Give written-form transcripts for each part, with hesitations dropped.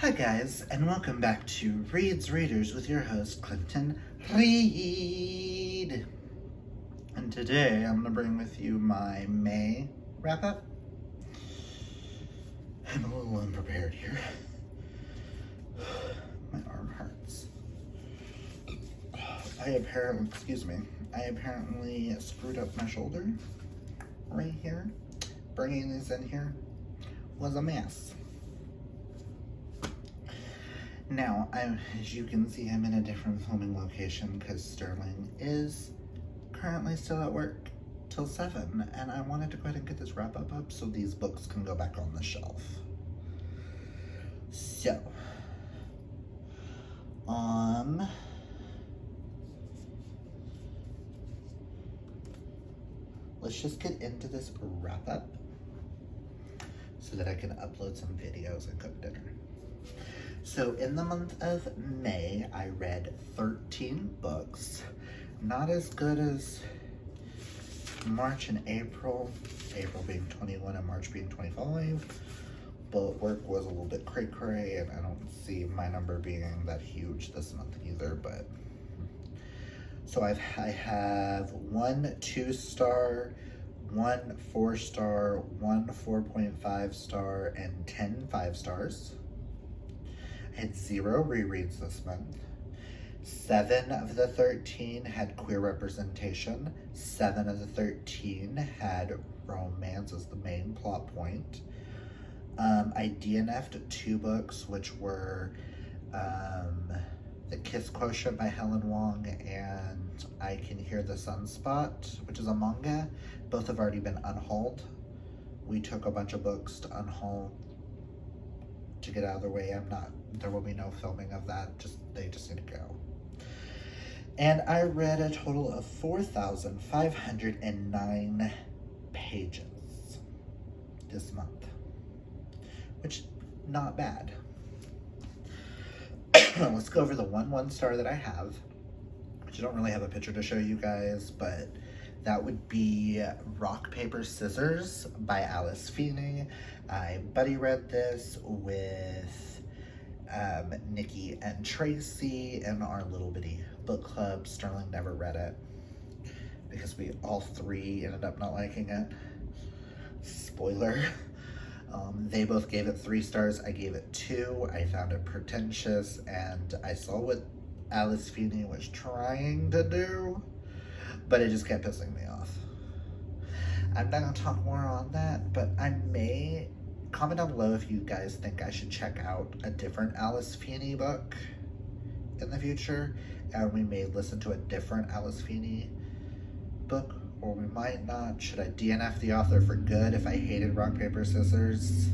Hi guys, and welcome back to Reed's Readers with your host, Clinton Reed. And today I'm going to bring with you my May wrap-up. I'm a little unprepared here. My arm hurts. I apparently screwed up my shoulder right here. Bringing these in here was a mess. Now, as you can see, I'm in a different filming location because Sterling is currently still at work till 7, and I wanted to go ahead and get this wrap-up up so these books can go back on the shelf. So, let's just get into this wrap-up so that I can upload some videos and cook dinner. So in the month of May, I read 13 books. Not as good as March and April. April being 21 and March being 25. But work was a little bit cray-cray, and I don't see my number being that huge this month either. But so I have 1 2-star, 1 4-star, 1 4.5 star, and 10 5-stars. I had 0 rereads this month. 7 of the 13 had queer representation. 7 of the 13 had romance as the main plot point. I DNF'd 2 books, which were The Kiss Quotient by Helen Wong and I Can Hear the Sunspot, which is a manga. Both have already been unhauled. We took a bunch of books to unhaul to get out of the way. There will be no filming of that, they just need to go. And I read a total of 4,509 pages this month, which not bad. Let's go over the 1 star that I have, which I don't really have a picture to show you guys, but that would be Rock, Paper, Scissors by Alice Feeney. I buddy read this with Nikki and Tracy in our little bitty book club. Sterling never read it because we all 3 ended up not liking it. Spoiler. They both gave it 3 stars. I gave it 2. I found it pretentious, and I saw what Alice Feeney was trying to do, but it just kept pissing me off. I'm not going to talk more on that, but I may comment down below if you guys think I should check out a different Alice Feeney book in the future, and we may listen to a different Alice Feeney book, or we might not. Should I DNF the author for good if I hated Rock, Paper, Scissors?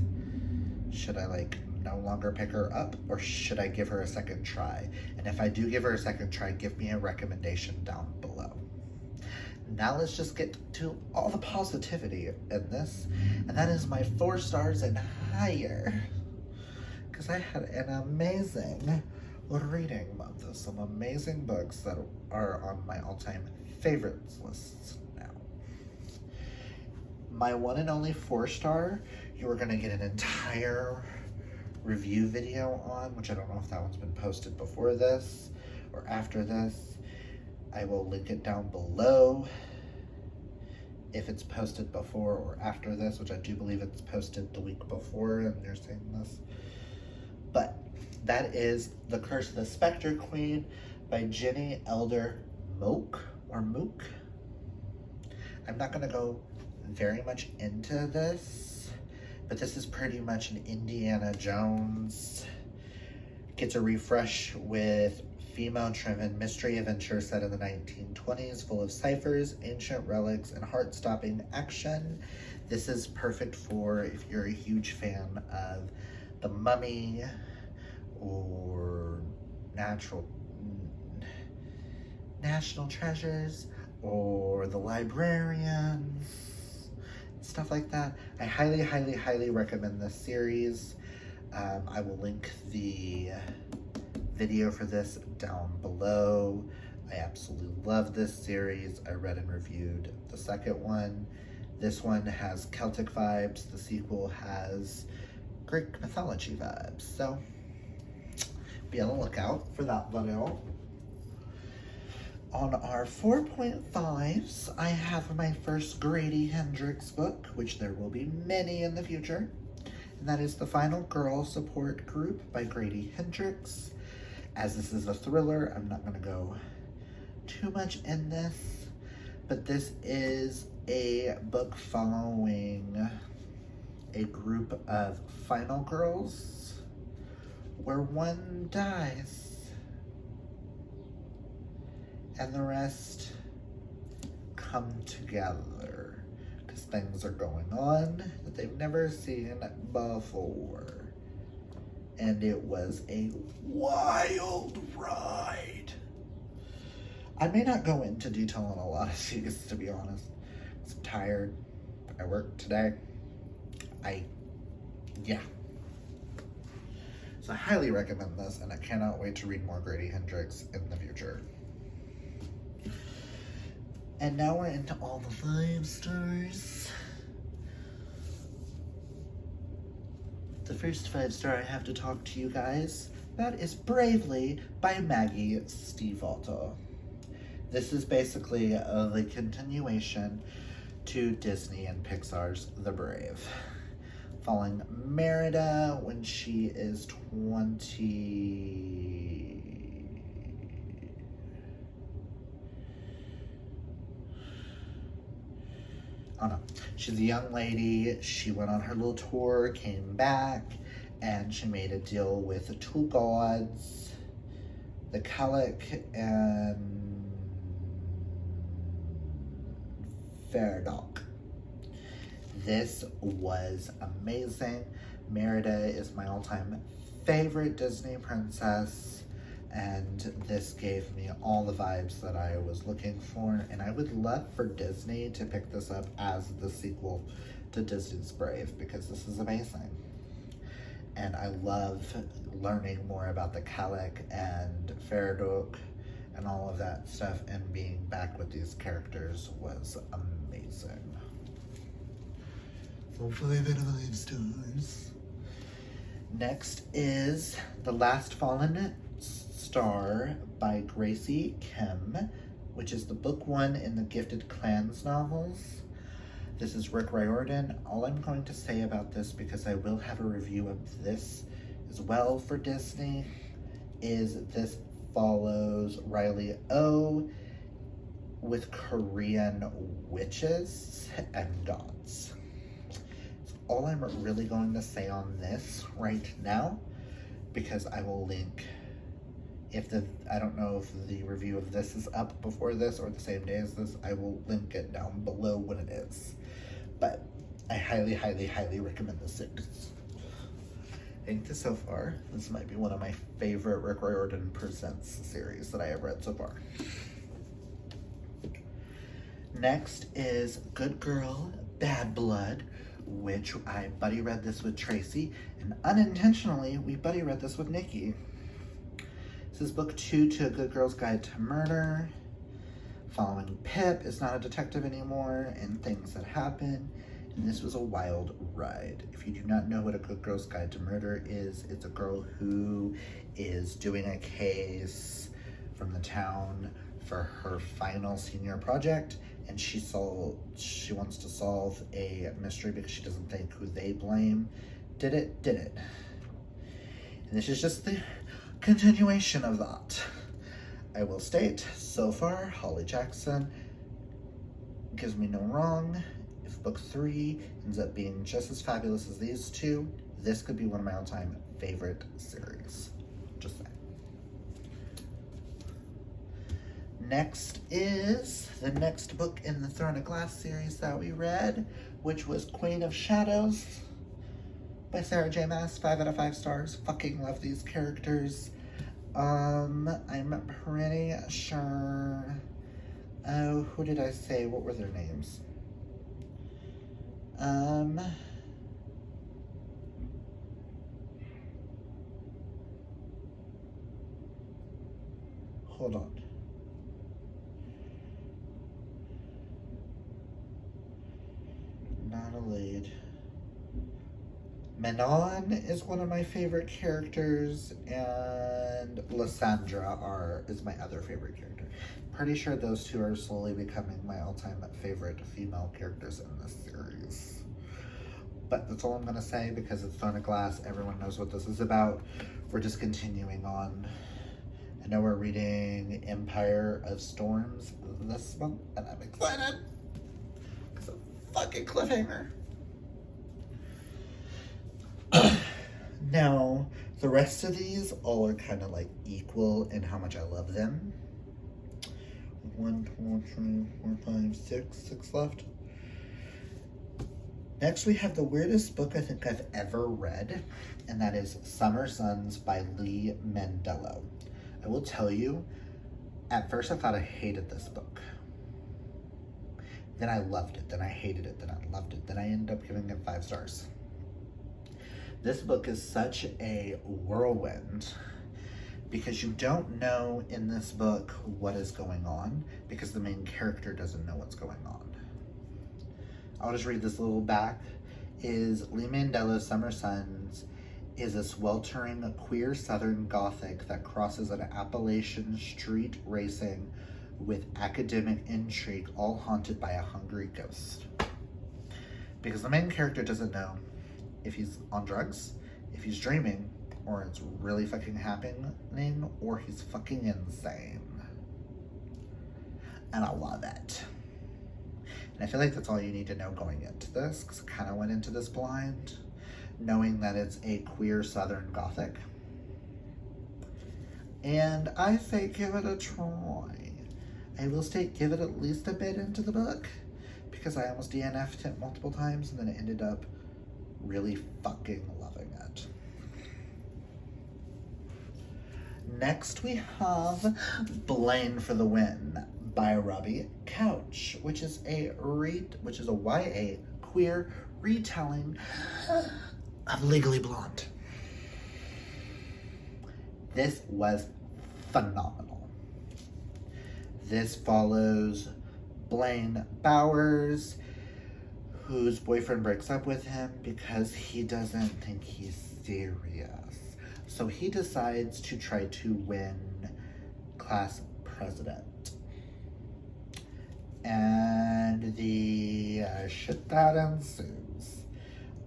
Should I no longer pick her up, or should I give her a second try? And if I do give her a second try, give me a recommendation down below. Now let's just get to all the positivity in this, and that is my 4 stars and higher, because I had an amazing reading month of some amazing books that are on my all-time favorites lists now. My 1 and only 4-star, you are going to get an entire review video on, which I don't know if that one's been posted before this or after this. I will link it down below if it's posted before or after this, which I do believe it's posted the week before, and you're seeing this. But that is The Curse of the Spectre Queen by Jenny Elder Mook, or Mook. I'm not going to go very much into this, but this is pretty much an Indiana Jones gets a refresh with female-driven mystery adventure set in the 1920s, full of ciphers, ancient relics, and heart-stopping action. This is perfect for if you're a huge fan of The Mummy or National Treasures or The Librarians, stuff like that. I highly, highly, highly recommend this series. I will link the video for this down below. I absolutely love this series. I read and reviewed the second one. This one has Celtic vibes. The sequel has Greek mythology vibes. So be on the lookout for that video. On our 4.5s, I have my first Grady Hendrix book, which there will be many in the future. And that is The Final Girl Support Group by Grady Hendrix. As this is a thriller, I'm not going to go too much in this, but this is a book following a group of final girls where one dies and the rest come together because things are going on that they've never seen before. And it was a wild ride. I may not go into detail on a lot of these, to be honest. I'm tired. I worked today. Yeah. So I highly recommend this, and I cannot wait to read more Grady Hendrix in the future. And now we're into all the 5 stars. The first 5-star I have to talk to you guys about is Bravely by Maggie Stiefvater. This is basically the continuation to Disney and Pixar's The Brave, following Merida when she is 20. Oh no, she's a young lady. She went on her little tour, came back, and she made a deal with the 2 gods, the Calic and Faradok. This was amazing. Merida is my all-time favorite Disney princess, and this gave me all the vibes that I was looking for, and I would love for Disney to pick this up as the sequel to Disney's Brave, because this is amazing. And I love learning more about the Calic and Faradok and all of that stuff, and being back with these characters was amazing. So 5 out of 5 stars. Next is The Last Fallen Star by Gracie Kim, which is the book 1 in the Gifted Clans novels. This is Rick Riordan. All I'm going to say about this, because I will have a review of this as well for Disney, is this follows Riley O with Korean witches and gods. That's all I'm really going to say on this right now, because I will link, I don't know if the review of this is up before this or the same day as this, I will link it down below when it is. But I highly, highly, highly recommend this series. I think that so far, this might be one of my favorite Rick Riordan Presents series that I have read so far. Next is Good Girl, Bad Blood, which I buddy read this with Tracy, and unintentionally, we buddy read this with Nikki. This is book 2 to A Good Girl's Guide to Murder, following Pip is not a detective anymore and things that happen, and this was a wild ride. If you do not know what A Good Girl's Guide to Murder is, it's a girl who is doing a case from the town for her final senior project, and she wants to solve a mystery because she doesn't think who they blame did it. And this is just the continuation of that. I will state, so far, Holly Jackson gives me no wrong. If book 3 ends up being just as fabulous as these 2, this could be one of my all-time favorite series. Just saying. Next is the next book in the Throne of Glass series that we read, which was Queen of Shadows by Sarah J. Maas. 5 out of 5 stars. Fucking love these characters. I'm pretty sure. Oh, who did I say? What were their names? Hold on. Not a lead. Manon is one of my favorite characters, and Lysandra is my other favorite character. Pretty sure those two are slowly becoming my all-time favorite female characters in this series. But that's all I'm gonna say because it's Throne of Glass. Everyone knows what this is about. We're just continuing on. I know we're reading Empire of Storms this month, and I'm excited. It's a fucking cliffhanger. Now, the rest of these all are kind of like equal in how much I love them. 1, 2, 3, 4, 5, 6 left. Next, we have the weirdest book I think I've ever read, and that is Summer Suns by Lee Mandello. I will tell you, at first I thought I hated this book. Then I loved it, then I hated it, then I loved it, then I ended up giving it 5 stars. This book is such a whirlwind because you don't know in this book what is going on because the main character doesn't know what's going on. I'll just read this little back. Lee Mandello's Summer Suns is a sweltering queer Southern Gothic that crosses an Appalachian street racing with academic intrigue, all haunted by a hungry ghost. Because the main character doesn't know if he's on drugs, if he's dreaming, or it's really fucking happening, or he's fucking insane. And I love it. And I feel like that's all you need to know going into this, because I kind of went into this blind, knowing that it's a queer Southern Gothic. And I say give it a try. I will state give it at least a bit into the book, because I almost DNF'd it multiple times, and then it ended up really fucking loving it. Next we have Blaine for the Win by Robbie Couch, which is a YA queer retelling of Legally Blonde. This was phenomenal. This follows Blaine Bowers, whose boyfriend breaks up with him because he doesn't think he's serious. So he decides to try to win class president. And the shit that ensues.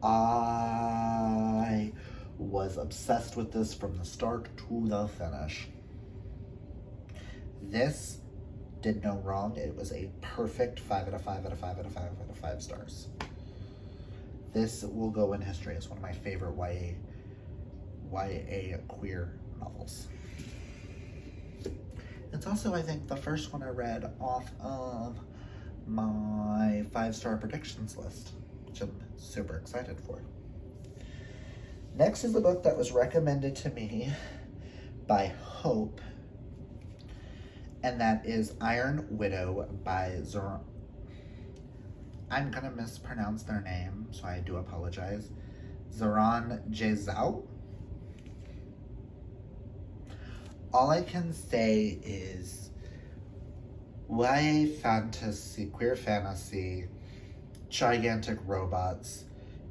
I was obsessed with this from the start to the finish. This did no wrong. It was a perfect 5 out of 5 out of 5 out of 5 out of 5 stars. This will go in history as one of my favorite YA queer novels. It's also, I think, the first one I read off of my 5-star predictions list, which I'm super excited for. Next is the book that was recommended to me by Hope, and that is Iron Widow by Zoro. I'm gonna mispronounce their name, so I do apologize. Zoran Jezao. All I can say is YA fantasy, queer fantasy, gigantic robots,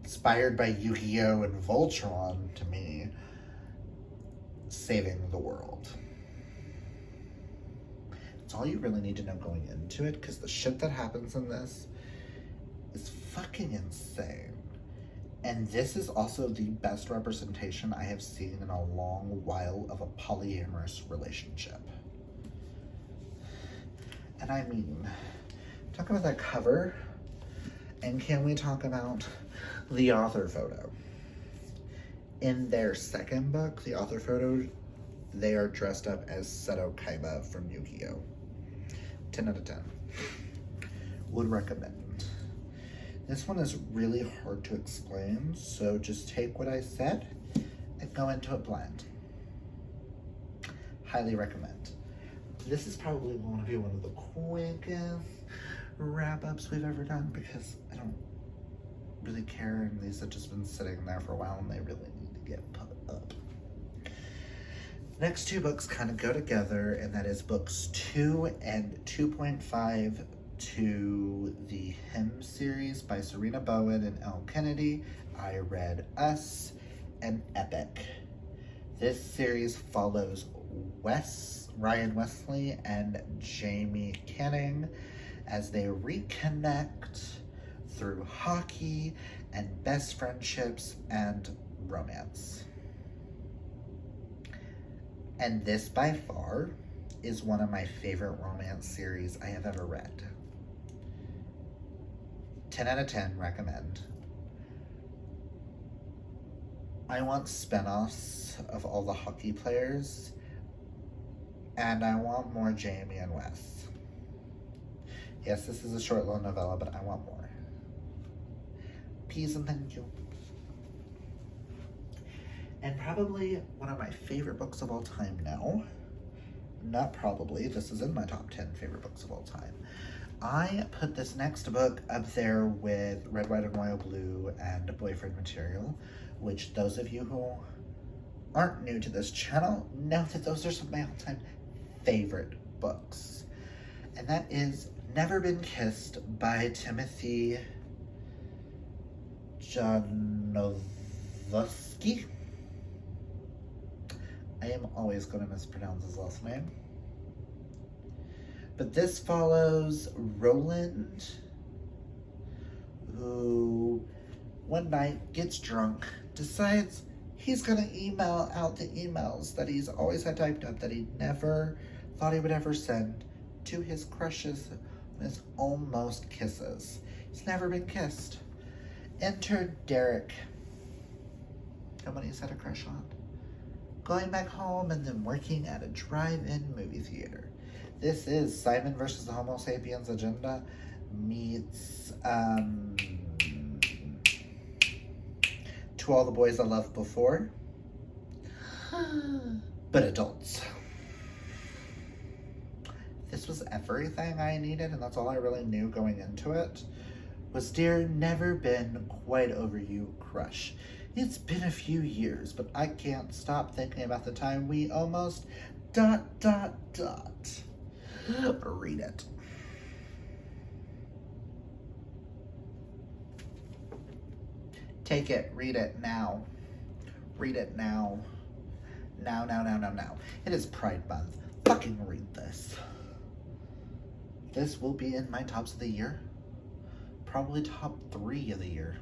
inspired by Yu-Gi-Oh! And Voltron, to me, saving the world. That's all you really need to know going into it, because the shit that happens in this is fucking insane. And this is also the best representation I have seen in a long while of a polyamorous relationship. And I mean, talk about that cover, and can we talk about the author photo? In their second book, the author photo, they are dressed up as Seto Kaiba from Yu-Gi-Oh! 10 out of 10. Would recommend. This one is really hard to explain, so just take what I said and go into it blind. Highly recommend. This is probably going to be one of the quickest wrap-ups we've ever done because I don't really care, and these have just been sitting there for a while and they really need to get put up. Next two books kind of go together, and that is books 2 and 2.5 to the Hymn series by Serena Bowen and Elle Kennedy. I read Us, an epic. This series follows Ryan Wesley and Jamie Canning as they reconnect through hockey and best friendships and romance. And this, by far, is one of my favorite romance series I have ever read. 10 out of 10, recommend. I want spin-offs of all the hockey players, and I want more Jamie and Wes. Yes, this is a short little novella, but I want more. Peace and thank you. And probably one of my favorite books of all time now. Not probably, this is in my top 10 favorite books of all time. I put this next book up there with Red, White, and Royal Blue and Boyfriend Material, which those of you who aren't new to this channel know that those are some of my all-time favorite books. And that is Never Been Kissed by Timothy Janovsky. I am always going to mispronounce his last name. But this follows Roland, who one night gets drunk, decides he's going to email out the emails that he's always had typed up that he never thought he would ever send to his crushes, his almost kisses. He's never been kissed. Enter Derek, someone he's had a crush on, going back home and then working at a drive-in movie theater. This is Simon versus the Homo Sapiens Agenda meets To All the Boys I Loved Before, but adults. This was everything I needed, and that's all I really knew going into it, was Dear Never Been Quite Over You crush. It's been a few years, but I can't stop thinking about the time we almost ... Read it. Take it, read it now. Read it now. Now. It is Pride Month. Fucking read this. This will be in my tops of the year. Probably top 3 of the year.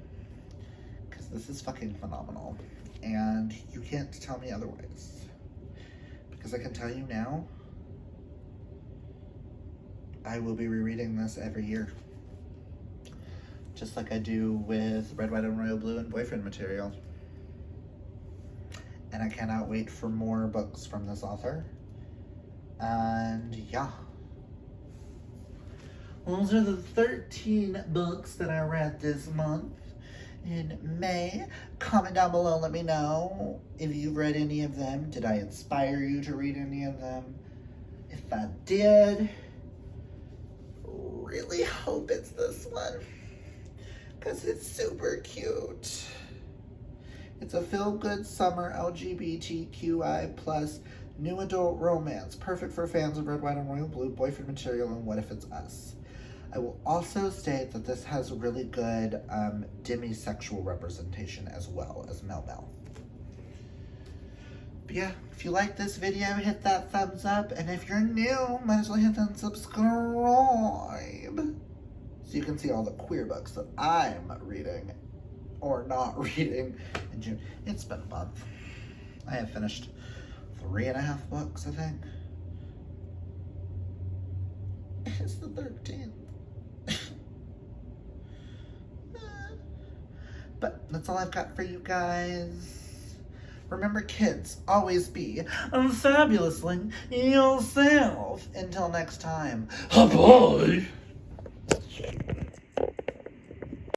Because this is fucking phenomenal. And you can't tell me otherwise. Because I can tell you now, I will be rereading this every year. Just like I do with Red, White, and Royal Blue and Boyfriend Material. And I cannot wait for more books from this author. And yeah. Those are the 13 books that I read this month in May. Comment down below, let me know if you've read any of them. Did I inspire you to read any of them? If I did, really hope it's this one, because it's super cute. It's a feel-good summer LGBTQI plus new adult romance, perfect for fans of Red, White, and Royal Blue, Boyfriend Material, and What If It's Us. I will also state that this has really good demisexual representation as well as male. But yeah, if you like this video, hit that thumbs up, and if you're new, might as well hit that subscribe so you can see all the queer books that I'm reading or not reading in June. It's been a month. I have finished 3.5 books, I think. It's the 13th. But that's all I've got for you guys. Remember, kids, always be fabulously yourself. Until next time, bye.